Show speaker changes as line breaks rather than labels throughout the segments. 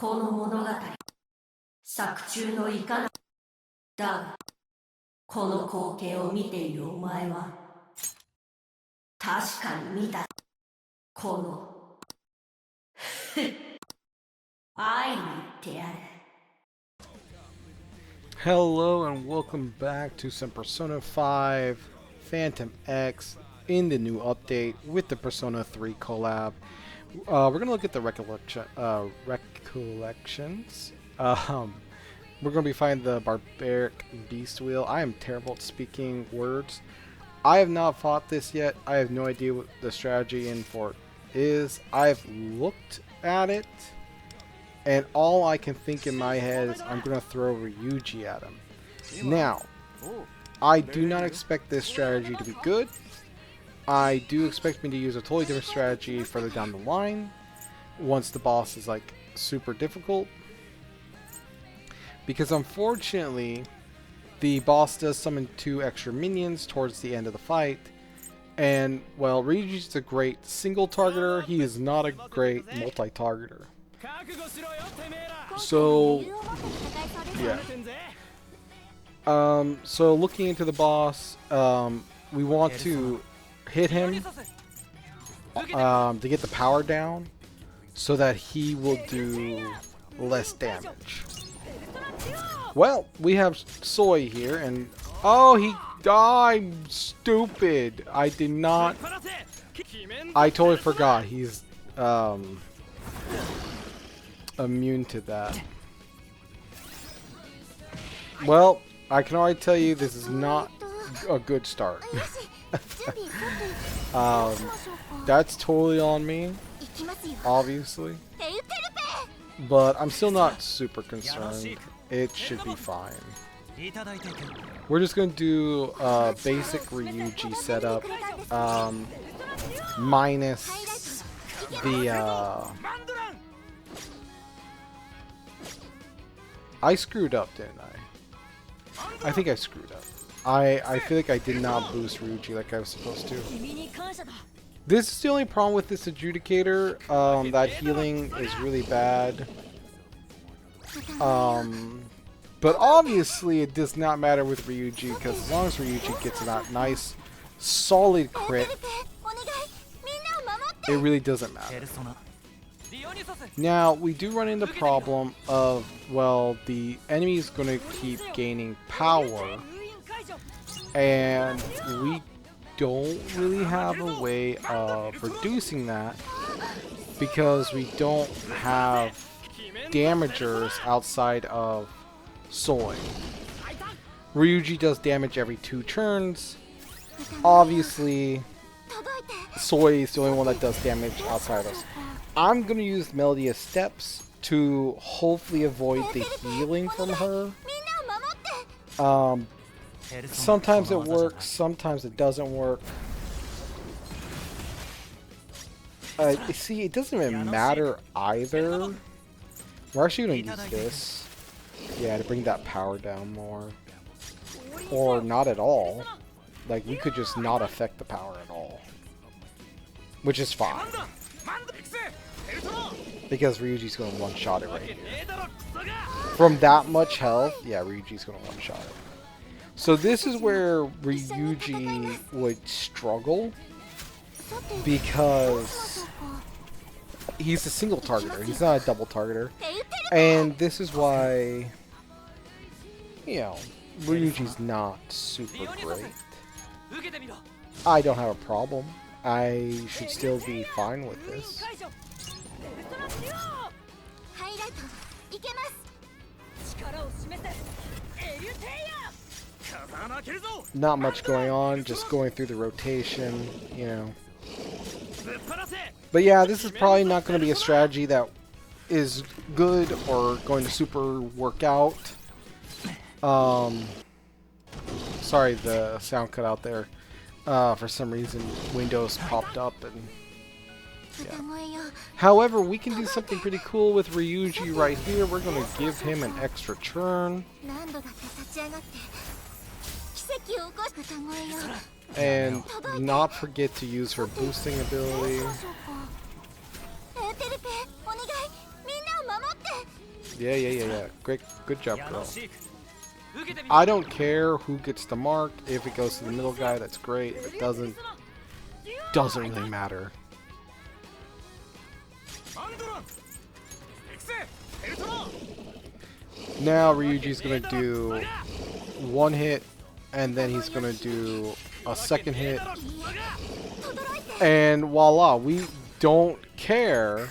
この物語作中のいかなだがこの光景を見ているお前は確かに見たこの愛に言ってやる。
Hello and welcome back to some Persona 5 Phantom X in the new update with the Persona 3 collab. We're going to look at the recollections. We're going to be finding the Barbaric Beast Wheel. I am terrible at speaking words. I have not fought this yet. I have no idea what the strategy in for it is. I've looked at it, and all I can think in my head is I'm going to throw Ryuji at him. Now, I do not expect this strategy to be good. I do expect me to use a totally different strategy further down the line, once the boss is like super difficult. Because unfortunately, the boss does summon 2 extra minions towards the end of the fight. And while Ryuji's a great single targeter, he is not a great multi-targeter. So, yeah. So looking into the boss, we want to hit him to get the power down so that he will do less damage. Well, we have Soy here, and oh, I'm stupid. I did not. I totally forgot he's immune to that. Well, I can already tell you this is not a good start. That's totally on me, obviously, but I'm still not super concerned. It should be fine. We're just going to do basic Ryuji setup, minus the I screwed up, didn't I? I think I screwed up. I feel like I did not boost Ryuji like I was supposed to. This is the only problem with this adjudicator. That healing is really bad. But obviously it does not matter with Ryuji, because as long as Ryuji gets that nice solid crit, it really doesn't matter. Now, we do run into the problem of, well, the enemy is going to keep gaining power, and we don't really have a way of reducing that because we don't have damagers outside of Soy. Ryuji does damage every 2 turns. Obviously, Soy is the only one that does damage outside of us. I'm going to use Melody of Steps to hopefully avoid the healing from her. Sometimes it works, sometimes it doesn't work. See, it doesn't even matter either. We're actually going to use this. Yeah, to bring that power down more. Or not at all. Like, we could just not affect the power at all. Which is fine. Because Ryuji's going to one-shot it right here. From that much health, yeah, Ryuji's going to one-shot it. So this is where Ryuji would struggle. Because he's a single targeter. He's not a double targeter. And this is why, you know, Ryuji's not super great. I don't have a problem. I should still be fine with this. Not much going on, just going through the rotation, you know. But yeah, this is probably not going to be a strategy that is good or going to super work out. Sorry, the sound cut out there. For some reason, Windows popped up and yeah. However, we can do something pretty cool with Ryuji right here. We're going to give him an extra turn. And not forget to use her boosting ability. Yeah. Great, good job, girl. I don't care who gets the mark. If it goes to the middle guy, that's great. If it doesn't really matter. Now Ryuji's gonna do one hit, and then he's gonna do a second hit, and voila, we don't care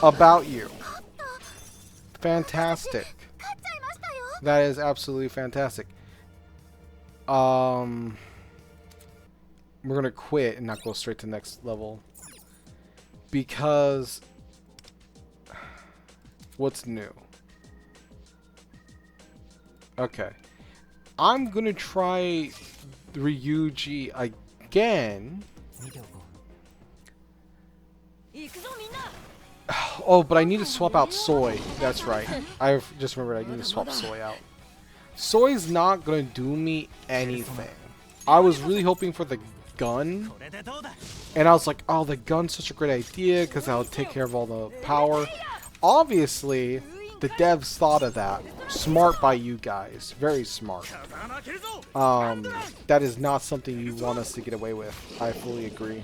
about you. Fantastic. That is absolutely fantastic. We're gonna quit and not go straight to the next level because what's new? Okay, I'm gonna try Ryuji again. Oh, but I need to swap out Soy. That's right. I just remembered I need to swap Soy out. Soy's not gonna do me anything. I was really hoping for the gun, and I was like, oh, the gun's such a great idea because that'll take care of all the power. Obviously, the devs thought of that. Smart by you guys. Very smart. That is not something you want us to get away with. I fully agree.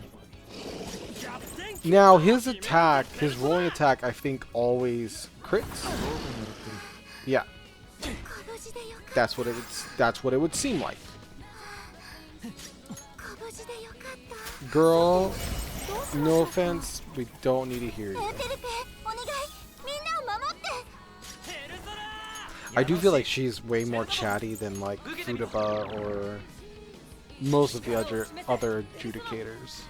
Now, his attack, his rolling attack, I think always crits. Yeah. That's what it would seem like. Girl, no offense, we don't need to hear you. I do feel like she's way more chatty than like Futaba or most of the other adjudicators.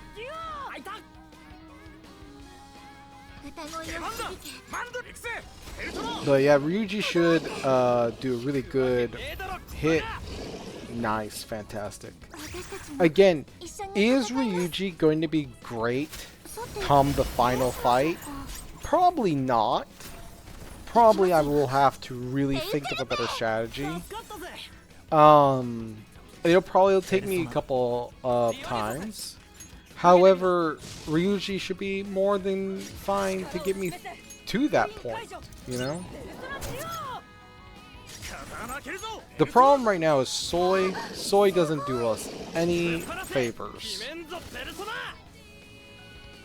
But yeah, Ryuji should do a really good hit. Nice, fantastic. Again, is Ryuji going to be great come the final fight? Probably not. Probably I will have to really think of a better strategy. It'll probably take me a couple of times. However, Ryuji should be more than fine to get me to that point, you know? The problem right now is Soy. Soy doesn't do us any favors.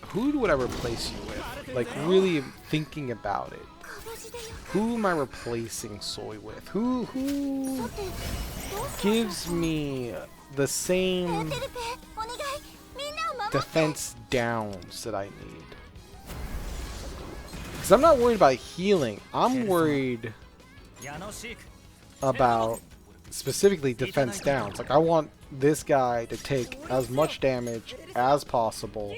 Who would I replace you with? Like, really thinking about it. Who am I replacing Soy with? Who gives me the same defense downs that I need? Because I'm not worried about healing. I'm worried about specifically defense downs. Like, I want this guy to take as much damage as possible.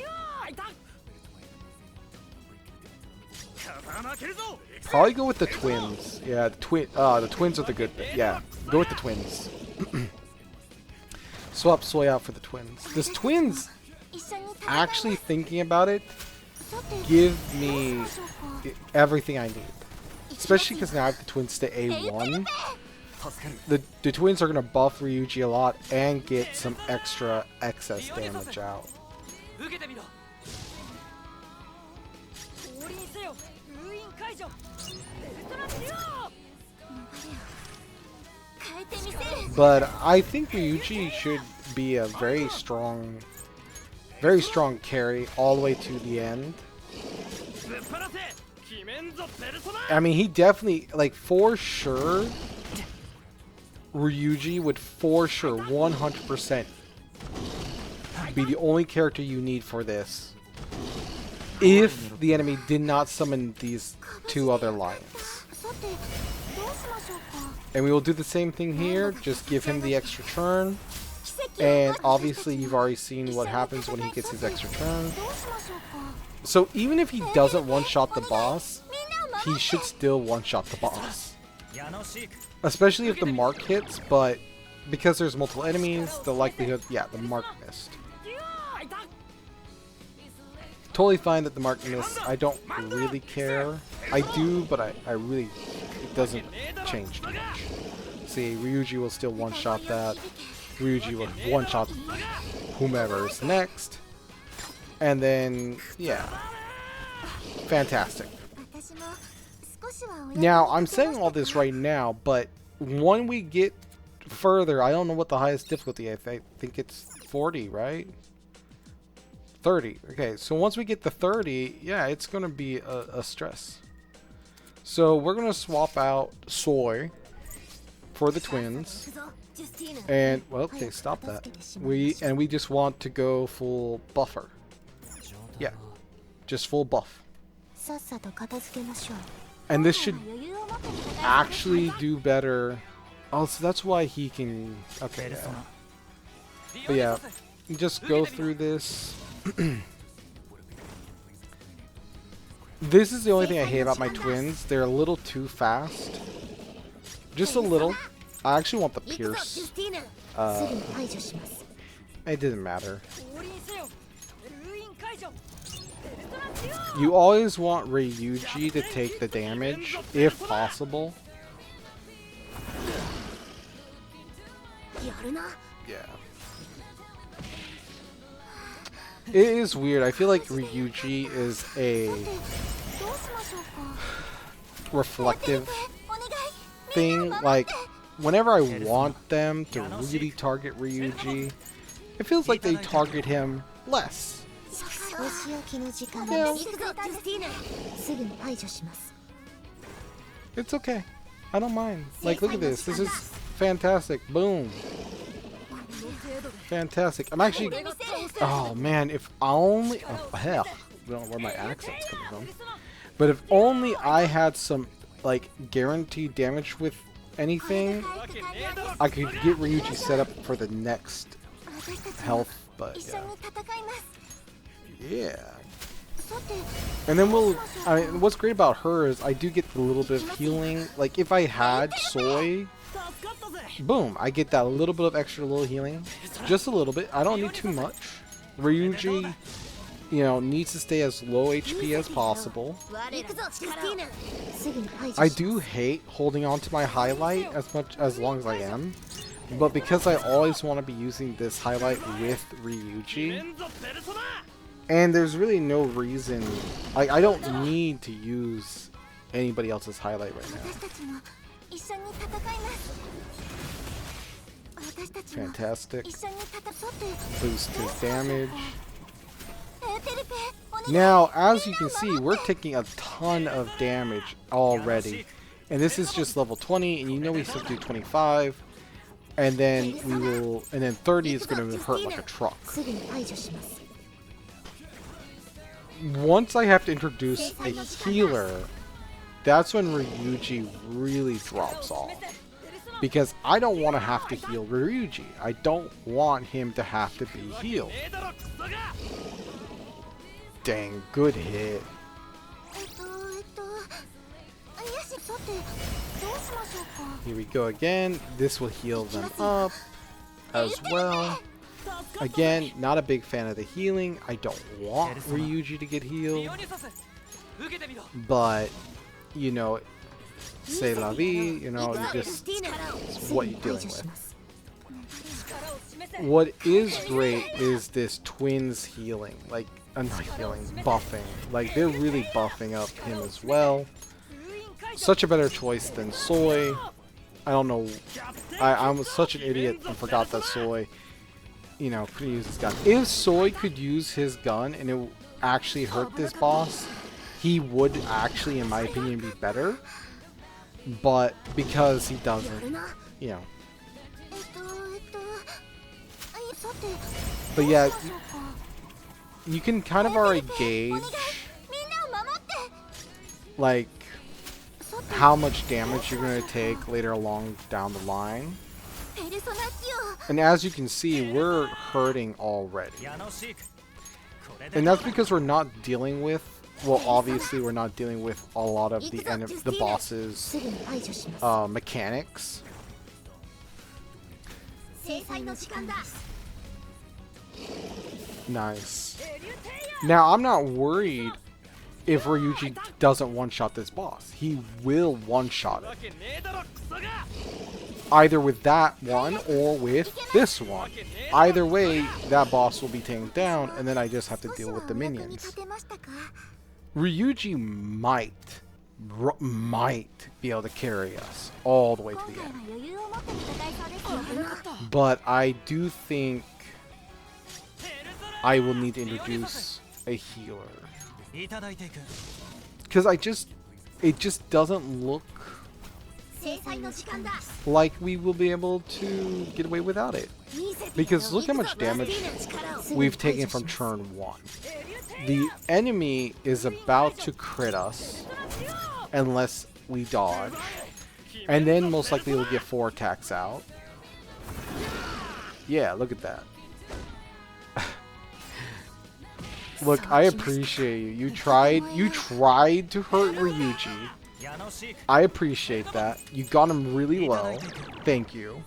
Probably go with the twins. Yeah, the twins are the good bit. Yeah, go with the twins. Swap Soy out for the twins. This twins, actually thinking about it, give me everything I need. Especially because now I have the twins to A1. The twins are going to buff Ryuji a lot and get some extra excess damage out. But I think Ryuji should be a very strong carry all the way to the end. I mean, he definitely, like, for sure, Ryuji would for sure 100% be the only character you need for this if the enemy did not summon these two other lions. And we will do the same thing here, just give him the extra turn. And obviously you've already seen what happens when he gets his extra turn. So even if he doesn't one-shot the boss, he should still one-shot the boss. Especially if the mark hits, but because there's multiple enemies, the likelihood, yeah, the mark missed. Totally fine that the mark missed. I don't really care. I do, but I really, it doesn't change too much. See, Ryuji will still one-shot that. Ryuji will one-shot whomever is next. And then, yeah. Fantastic. Now, I'm saying all this right now, but when we get further, I don't know what the highest difficulty is. I think it's 40, right? 30. Okay, so once we get to 30, yeah, it's going to be a stress. So we're going to swap out Soy for the twins. And, well, okay, stop that. We just want to go full buffer. Yeah, just full buff. And this should actually do better. Oh, so that's why he can... Okay, yeah. But yeah, you just go through this. This is the only thing I hate about my twins. They're a little too fast. Just a little. I actually want the Pierce. It didn't matter. You always want Ryuji to take the damage, if possible. Yeah. It is weird. I feel like Ryuji is a reflective thing. Like, whenever I want them to really target Ryuji, it feels like they target him less. Yeah. It's okay. I don't mind. Like, look at this. This is fantastic. Boom. Fantastic. I'm actually... Oh, man. If only... Oh, hell. I don't know where my accent's coming from. But if only I had some, like, guaranteed damage with anything, I could get Ryuji set up for the next health, but yeah. Yeah. And then we'll... I mean, what's great about her is I do get a little bit of healing. Like, if I had Soy... Boom, I get that little bit of extra little healing. Just a little bit. I don't need too much. Ryuji, you know, needs to stay as low HP as possible. I do hate holding on to my highlight as long as I am. But because I always want to be using this highlight with Ryuji, and there's really no reason, like, I don't need to use anybody else's highlight right now. Fantastic. Boost his damage. Now, as you can see, we're taking a ton of damage already. And this is just level 20, and you know we still do 25. And then we will, and then 30 is going to hurt like a truck. Once I have to introduce a healer, that's when Ryuji really drops off. Because I don't want to have to heal Ryuji. I don't want him to have to be healed. Dang, good hit. Here we go again. This will heal them up as well. Again, not a big fan of the healing. I don't want Ryuji to get healed. But, you know, c'est la vie, you know, you just, it's what you're dealing with. What is great is this twins healing, like, not healing, buffing. Like, they're really buffing up him as well. Such a better choice than Soy. I don't know, I'm such an idiot and forgot that Soy, you know, could use his gun. If Soy could use his gun and it actually hurt this boss, he would actually, in my opinion, be better. But because he doesn't, you know. But yeah, you can kind of already gauge, like, how much damage you're going to take later along down the line. And as you can see, we're hurting already. And that's because we're not dealing with, well, obviously we're not dealing with a lot of the boss's mechanics. Nice. Now, I'm not worried if Ryuji doesn't one-shot this boss. He will one-shot it. Either with that one or with this one. Either way, that boss will be taken down, and then I just have to deal with the minions. Ryuji might might be able to carry us all the way to the end. But I do think I will need to introduce a healer. Because it just doesn't look like we will be able to get away without it. Because look how much damage we've taken from turn 1. The enemy is about to crit us unless we dodge. And then most likely we'll get 4 attacks out. Yeah, look at that. Look, I appreciate you. You tried to hurt Ryuji. I appreciate that. You got him really low. Thank you.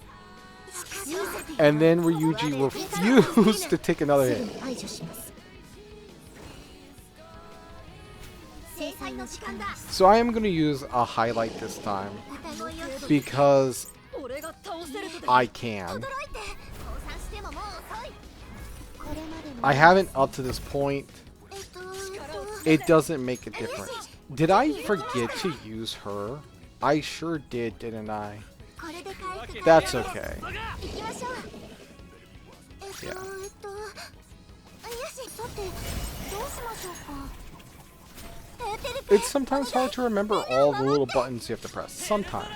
And then Ryuji refused to take another hit. So I am going to use a highlight this time because I can. I haven't up to this point. It doesn't make a difference. Did I forget to use her? I sure did, didn't I? That's okay. Yeah. It's sometimes hard to remember all the little buttons you have to press. Sometimes.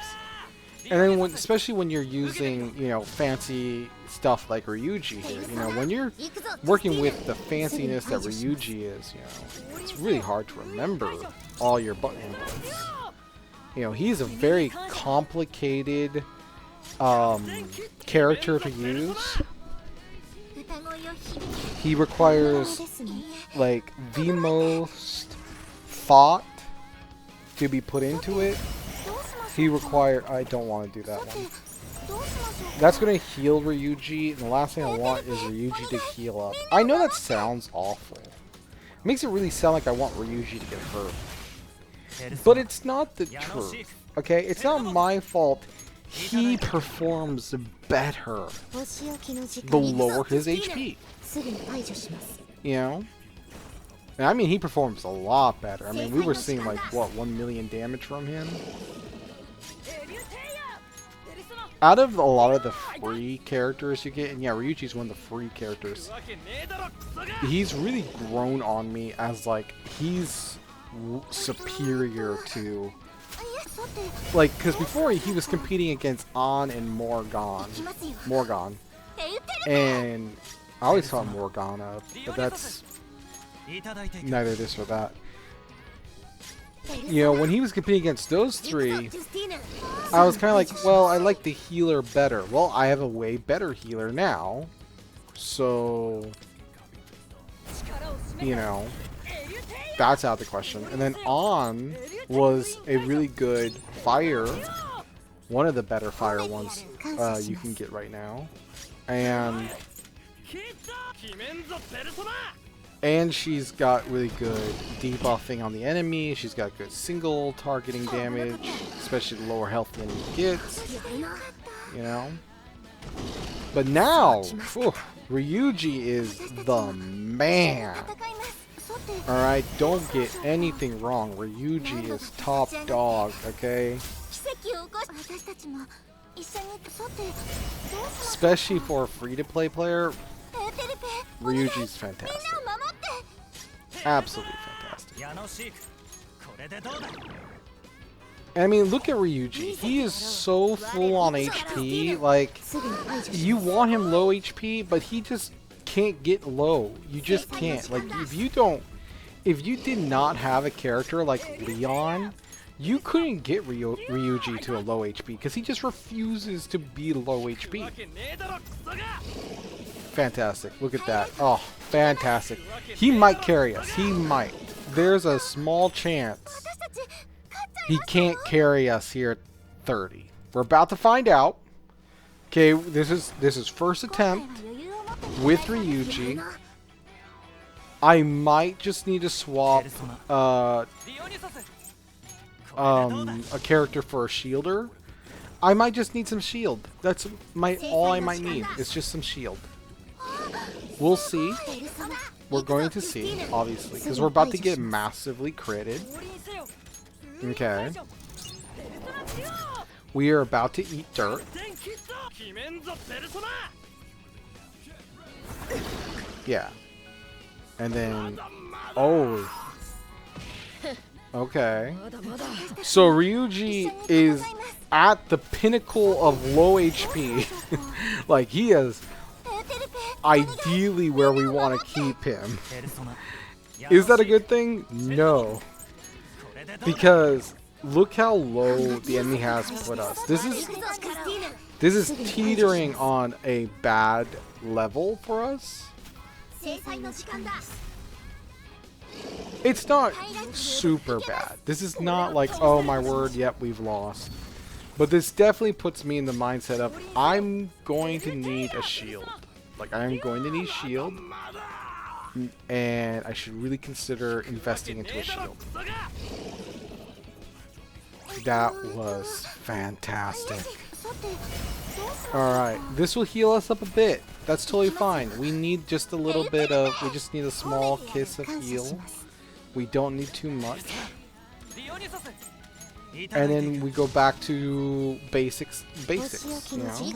And then especially when you're using, you know, fancy stuff like Ryuji here, you know, when you're working with the fanciness that Ryuji is, you know, it's really hard to remember all your button inputs. You know, he's a very complicated character to use. He requires like the most thought to be put into it. I don't want to do that one. That's going to heal Ryuji, and the last thing I want is Ryuji to heal up. I know that sounds awful. It makes it really sound like I want Ryuji to get hurt. But it's not the truth. Okay? It's not my fault. He performs better the lower his HP. You know? And I mean, he performs a lot better. I mean, we were seeing like, what, 1 million damage from him? Out of a lot of the free characters you get, and yeah, Ryuji's one of the free characters, he's really grown on me as like, he's superior to, like, because before he was competing against An and Morgan, and I always call him Morgana, but that's neither this or that. You know, when he was competing against those three, I was kind of like, well, I like the healer better. Well, I have a way better healer now. So, you know, that's out of the question. And then An was a really good fire. One of the better fire ones you can get right now. And she's got really good debuffing on the enemy. She's got good single targeting damage, especially the lower health the enemy gets. You know? But now, whew, Ryuji is the man. Alright, don't get anything wrong. Ryuji is top dog, okay? Especially for a free-to-play player, Ryuji's fantastic. Absolutely fantastic. I mean, look at Ryuji. He is so full on HP. Like, you want him low HP, but he just can't get low. You just can't. Like, if you did not have a character like Leon, you couldn't get Ryuji to a low HP because he just refuses to be low HP. Fantastic. Look at that. Oh, fantastic. He might carry us. He might. There's a small chance he can't carry us here at 30. We're about to find out. Okay, this is first attempt with Ryuji. I might just need to swap a character for a shielder. I might just need some shield. That's all I might need. It's just some shield. We'll see. We're going to see, obviously, because we're about to get massively critted. Okay. We are about to eat dirt. Yeah. And then... Oh. Okay. So Ryuji is at the pinnacle of low HP. Like, he is ideally where we want to keep him. Is that a good thing? No. Because look how low the enemy has put us. This is teetering on a bad level for us. It's not super bad. This is not like, oh my word, yep, we've lost. But this definitely puts me in the mindset of, I'm going to need a shield. Like, I'm going to need shield. And I should really consider investing into a shield. That was fantastic. Alright, this will heal us up a bit. That's totally fine. We need just a little bit of, we just need a small kiss of heal. We don't need too much. And then we go back to basics, you know?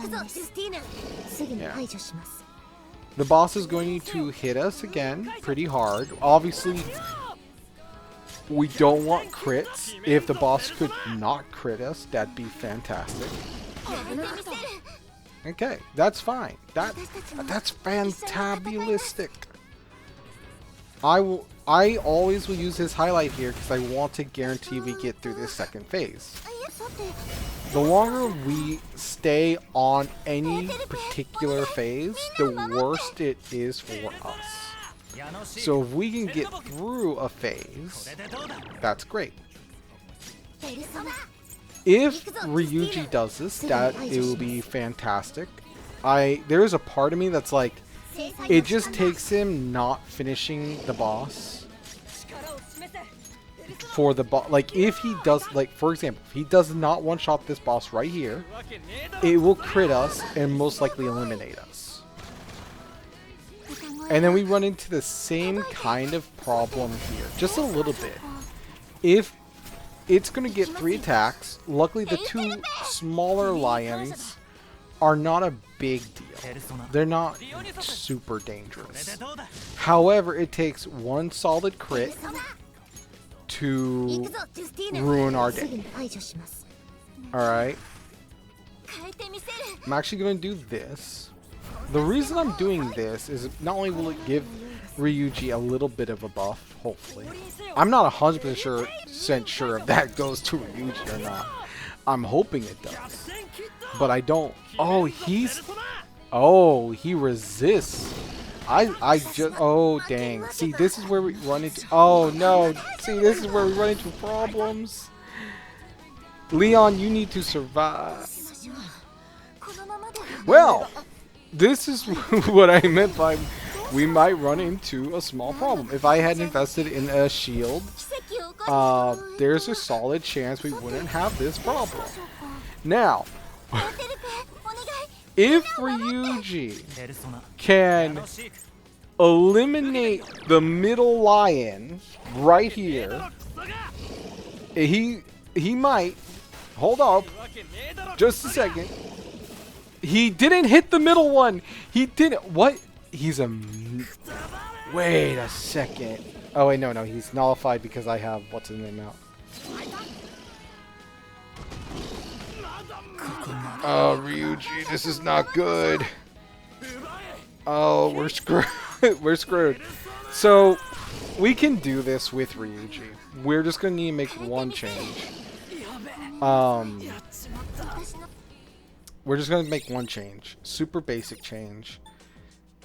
Yeah. The boss is going to hit us again pretty hard. Obviously, we don't want crits. If the boss could not crit us, that'd be fantastic. Okay, that's fine. That's fantabulistic. I always will use his highlight here because I want to guarantee we get through this second phase. The longer we stay on any particular phase, the worse it is for us. So if we can get through a phase, that's great. If Ryuji does this, it will be fantastic. There is a part of me that's like, it just takes him not finishing the boss for the boss. Like, if he does, like, for example, if he does not one-shot this boss right here, it will crit us and most likely eliminate us. And then we run into the same kind of problem here, just a little bit. If it's going to get 3 attacks, luckily the 2 smaller lions are not a big deal. They're not super dangerous. However, it takes 1 solid crit to ruin our day. Alright. I'm actually going to do this. The reason I'm doing this is not only will it give Ryuji a little bit of a buff, hopefully. I'm not 100% sure if that goes to Ryuji or not. I'm hoping it does. But I don't. Oh, he resists. Oh, dang. See, this is where we run into, oh no. See, this is where we run into problems. Leon, you need to survive. Well, this is what I meant by we might run into a small problem. If I had invested in a shield, there's a solid chance we wouldn't have this problem. Now, if Ryuji can eliminate the middle lion right here, he might, hold up, just a second. He didn't hit the middle one. He didn't, what? Wait a second. Oh wait, no, he's nullified because I have what's his name out. Oh, Ryuji, this is not good. Oh, we're screwed. We're screwed. So, we can do this with Ryuji. We're just gonna need to make one change. We're just gonna make one change. Super basic change.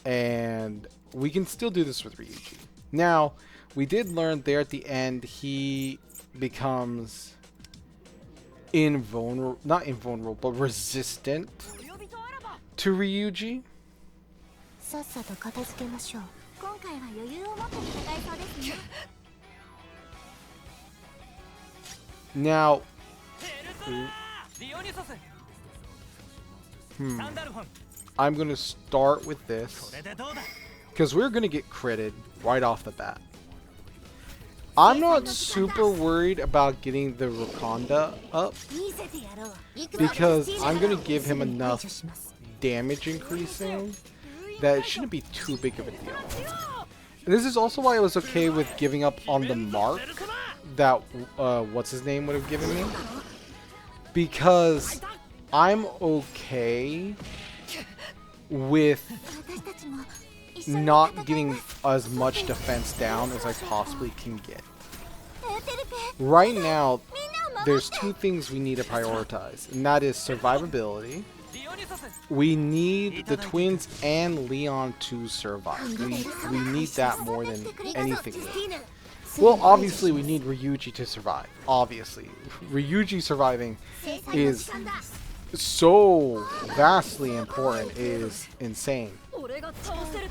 And we can still do this with Ryuji. Now, we did learn there at the end he becomes not invulnerable, but resistant to Ryuji. Now, I'm going to start with this because we're going to get critted right off the bat. I'm not super worried about getting the Rakonda up because I'm going to give him enough damage increasing that it shouldn't be too big of a deal. And this is also why I was okay with giving up on the mark that what's his name would have given me, because I'm okay with not getting as much defense down as I possibly can get. Right now, there's two things we need to prioritize, and that is survivability. We need the twins and Leon to survive. We need that more than anything else. Well, obviously we need Ryuji to survive. Obviously. Ryuji surviving is so vastly important, is insane.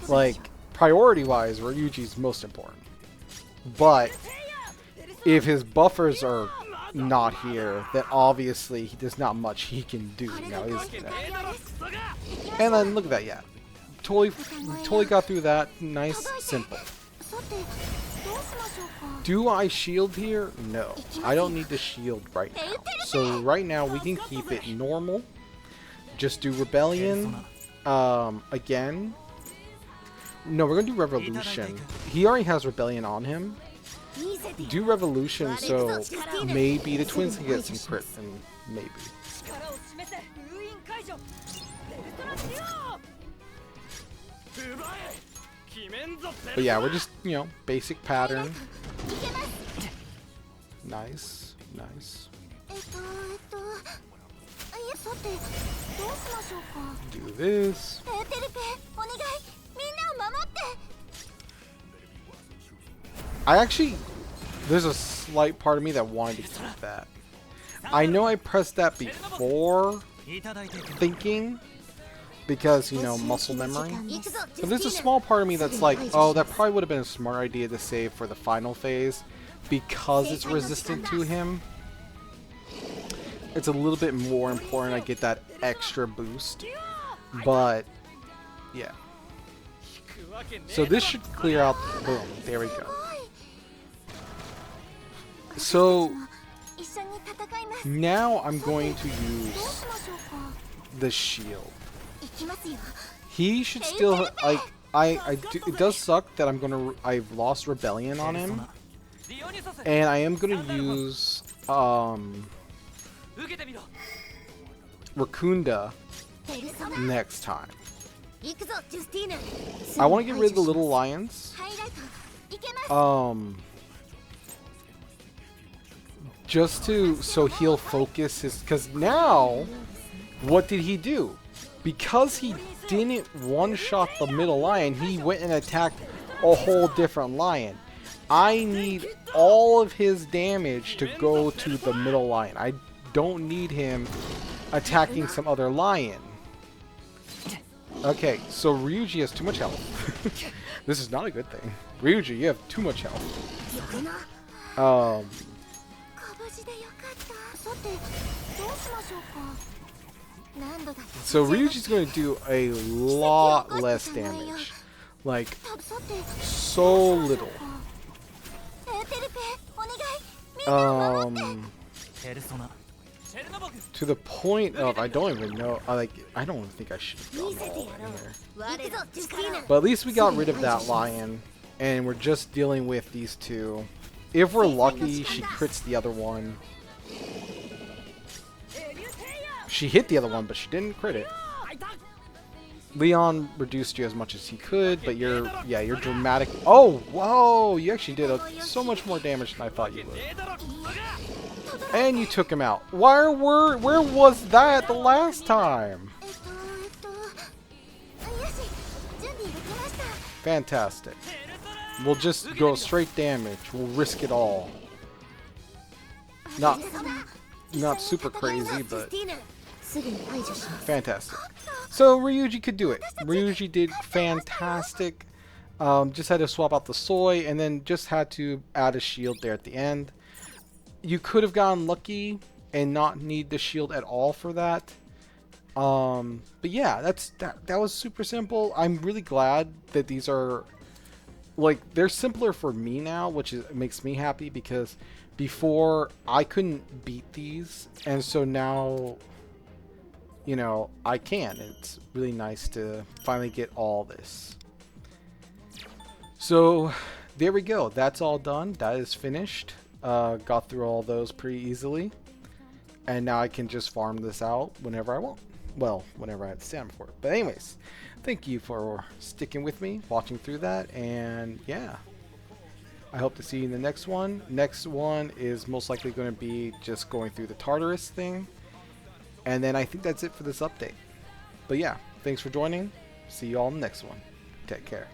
Like, priority-wise, Ryuji's most important. But if his buffers are not here, then obviously there's not much he can do. Now, and then look at that, yeah. Totally got through that. Nice, simple. Do I shield here? No. I don't need to shield right now. So right now we can keep it normal. Just do Rebellion. Again. No, we're going to do Revolution. He already has Rebellion on him. Do Revolution so maybe the twins can get some crit, and maybe. But yeah, we're just, you know, basic pattern. Nice, nice. Do this. There's a slight part of me that wanted to keep that. I know I pressed that before thinking, because, you know, muscle memory. But there's a small part of me that's like, oh, that probably would have been a smart idea to save for the final phase, because it's resistant to him. It's a little bit more important I get that extra boost. But, yeah. So this should clear out. Boom. There we go. So now I'm going to use the shield. He should still, like, it does suck that I've lost Rebellion on him, and I am gonna use Rakunda next time. I want to get rid of the little lions. Just so he'll focus his, because now, what did he do? Because he didn't one-shot the middle lion, he went and attacked a whole different lion. I need all of his damage to go to the middle lion. I don't need him attacking some other lion. Okay, so Ryuji has too much health. This is not a good thing. Ryuji, you have too much health. So Ryuji's going to do a lot less damage. Like, so little. To the point of, I don't even know, I don't even think I should have gone all in here. But at least we got rid of that lion, and we're just dealing with these two. If we're lucky, she crits the other one. She hit the other one, but she didn't crit it. Leon reduced you as much as he could, but you're dramatic. Oh, whoa! You actually did so much more damage than I thought you would. And you took him out. Where was that the last time? Fantastic. We'll just go straight damage. We'll risk it all. Not super crazy, but fantastic. So Ryuji could do it. Ryuji did fantastic. Just had to swap out the soy, and then just had to add a shield there at the end. You could have gotten lucky and not need the shield at all for that. But yeah, that was super simple. I'm really glad that these are like, they're simpler for me now, which makes me happy, because before I couldn't beat these, and so now, you know, I can. It's really nice to finally get all this. So there we go. That's all done. That is finished. Got through all those pretty easily. And now I can just farm this out whenever I want. Well, whenever I have stamina for it. But anyways, thank you for sticking with me, watching through that. And yeah, I hope to see you in the next one. Next one is most likely going to be just going through the Tartarus thing. And then I think that's it for this update. But yeah, thanks for joining. See you all in the next one. Take care.